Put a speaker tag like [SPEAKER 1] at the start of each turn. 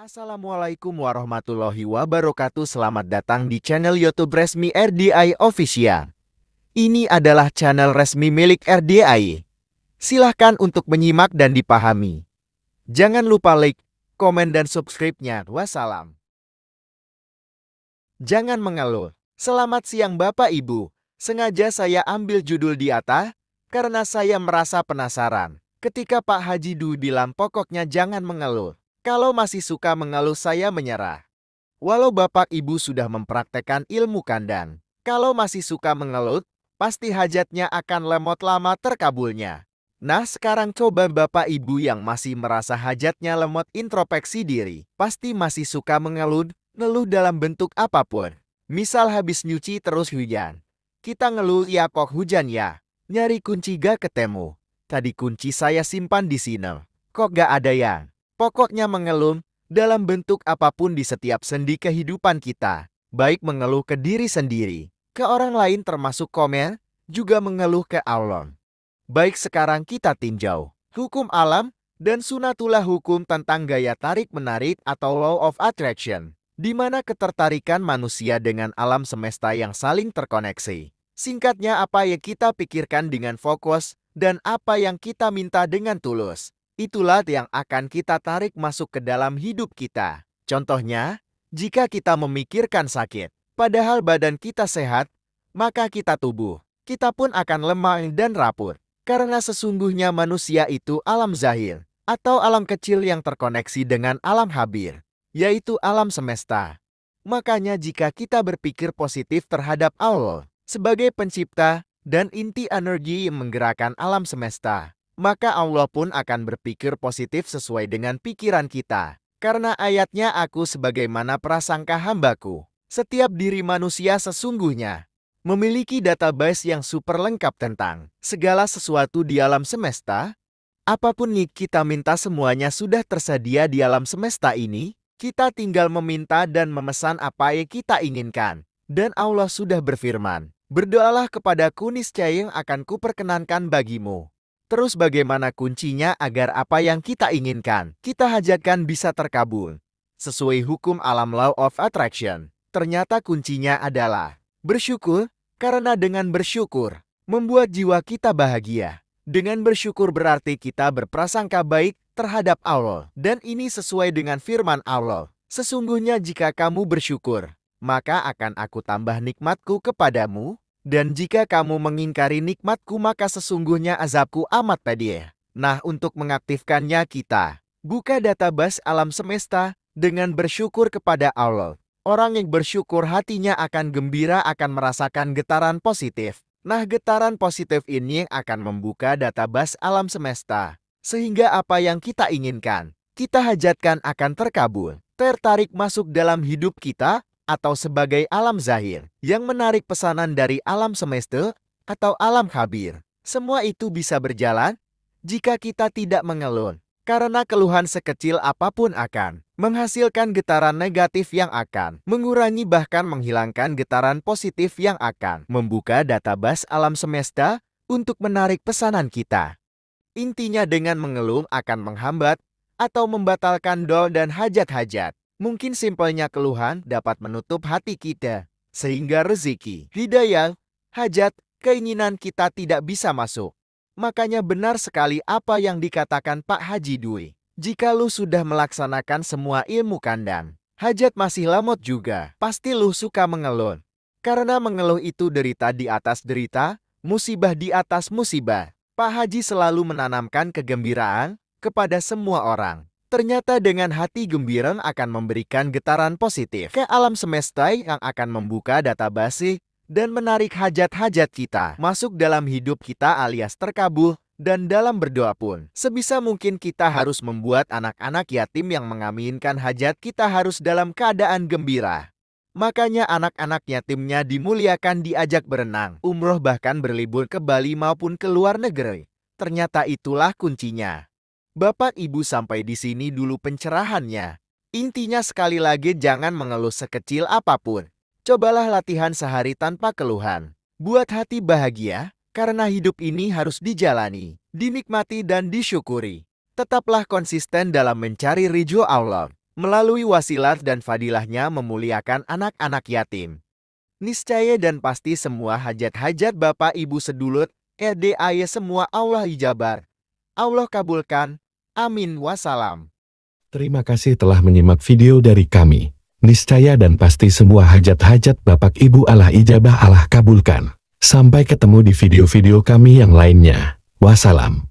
[SPEAKER 1] Assalamualaikum warahmatullahi wabarakatuh. Selamat datang di channel YouTube resmi RDI Official. Ini adalah channel resmi milik RDI. Silahkan untuk menyimak dan dipahami. Jangan lupa like, komen, dan subscribe-nya. Wassalam. Jangan mengeluh. Selamat siang Bapak Ibu. Sengaja saya ambil judul di atas karena saya merasa penasaran. Ketika Pak Haji Dwi bilang pokoknya jangan mengeluh. Kalau masih suka mengeluh saya menyerah. Walau Bapak Ibu sudah mempraktekkan ilmu kandang, kalau masih suka mengeluh, pasti hajatnya akan lemot lama terkabulnya. Nah sekarang coba Bapak Ibu yang masih merasa hajatnya lemot introspeksi diri, pasti masih suka ngeluh dalam bentuk apapun. Misal habis nyuci terus hujan. Kita ngeluh ya kok hujan ya, nyari kunci gak ketemu. Tadi kunci saya simpan di sini, kok gak ada yang. Pokoknya mengeluh dalam bentuk apapun di setiap sendi kehidupan kita. Baik mengeluh ke diri sendiri, ke orang lain termasuk komen, juga mengeluh ke Allah. Baik sekarang kita tinjau hukum alam dan sunatullah hukum tentang gaya tarik-menarik atau law of attraction, di mana ketertarikan manusia dengan alam semesta yang saling terkoneksi. Singkatnya apa yang kita pikirkan dengan fokus dan apa yang kita minta dengan tulus. Itulah yang akan kita tarik masuk ke dalam hidup kita. Contohnya, jika kita memikirkan sakit, padahal badan kita sehat, maka kita pun akan lemah dan rapuh. Karena sesungguhnya manusia itu alam zahir, atau alam kecil yang terkoneksi dengan alam habir, yaitu alam semesta. Makanya jika kita berpikir positif terhadap Allah, sebagai pencipta dan inti energi yang menggerakkan alam semesta, maka Allah pun akan berpikir positif sesuai dengan pikiran kita. Karena ayatnya aku sebagaimana prasangka hambaku. Setiap diri manusia sesungguhnya memiliki database yang super lengkap tentang segala sesuatu di alam semesta. Apapun yang kita minta semuanya sudah tersedia di alam semesta ini. Kita tinggal meminta dan memesan apa yang kita inginkan. Dan Allah sudah berfirman, berdoalah kepadaku niscaya yang akan kuperkenankan bagimu. Terus bagaimana kuncinya agar apa yang kita inginkan, kita hajatkan bisa terkabul? Sesuai hukum alam law of attraction, ternyata kuncinya adalah bersyukur, karena dengan bersyukur, membuat jiwa kita bahagia. Dengan bersyukur berarti kita berprasangka baik terhadap Allah. Dan ini sesuai dengan firman Allah. Sesungguhnya jika kamu bersyukur, maka akan aku tambah nikmatku kepadamu. Dan jika kamu mengingkari nikmatku maka sesungguhnya azabku amat pedih. Nah untuk mengaktifkannya kita buka database alam semesta dengan bersyukur kepada Allah. Orang yang bersyukur hatinya akan gembira, akan merasakan getaran positif. Nah getaran positif ini akan membuka database alam semesta. Sehingga apa yang kita inginkan, kita hajatkan akan terkabul. Tertarik masuk dalam hidup kita, atau sebagai alam zahir yang menarik pesanan dari alam semesta atau alam habir. Semua itu bisa berjalan jika kita tidak mengeluh. Karena keluhan sekecil apapun akan menghasilkan getaran negatif yang akan mengurangi bahkan menghilangkan getaran positif yang akan membuka database alam semesta untuk menarik pesanan kita. Intinya dengan mengeluh akan menghambat atau membatalkan doa dan hajat-hajat. Mungkin simpelnya keluhan dapat menutup hati kita, sehingga rezeki, hidayah, hajat, keinginan kita tidak bisa masuk. Makanya benar sekali apa yang dikatakan Pak Haji Dwi. Jika lu sudah melaksanakan semua ilmu kandang, hajat masih lemot juga, pasti lu suka mengeluh. Karena mengeluh itu derita di atas derita, musibah di atas musibah. Pak Haji selalu menanamkan kegembiraan kepada semua orang. Ternyata dengan hati gembira akan memberikan getaran positif ke alam semesta yang akan membuka database dan menarik hajat-hajat kita masuk dalam hidup kita alias terkabul. Dan dalam berdoa pun, sebisa mungkin kita harus membuat anak-anak yatim yang mengaminkan hajat kita harus dalam keadaan gembira. Makanya anak-anak yatimnya dimuliakan, diajak berenang, umroh bahkan berlibur ke Bali maupun ke luar negeri. Ternyata itulah kuncinya. Bapak Ibu sampai di sini dulu pencerahannya. Intinya sekali lagi jangan mengeluh sekecil apapun. Cobalah latihan sehari tanpa keluhan. Buat hati bahagia, karena hidup ini harus dijalani, dinikmati dan disyukuri. Tetaplah konsisten dalam mencari ridho Allah. Melalui wasilat dan fadilahnya memuliakan anak-anak yatim. Niscaya dan pasti semua hajat-hajat Bapak Ibu sedulur, RDAY semua Allah ijabar. Allah kabulkan. Amin wassalam.
[SPEAKER 2] Terima kasih telah menyimak video dari kami. Niscaya dan pasti semua hajat-hajat Bapak Ibu Allah ijabah Allah kabulkan. Sampai ketemu di video-video kami yang lainnya. Wassalam.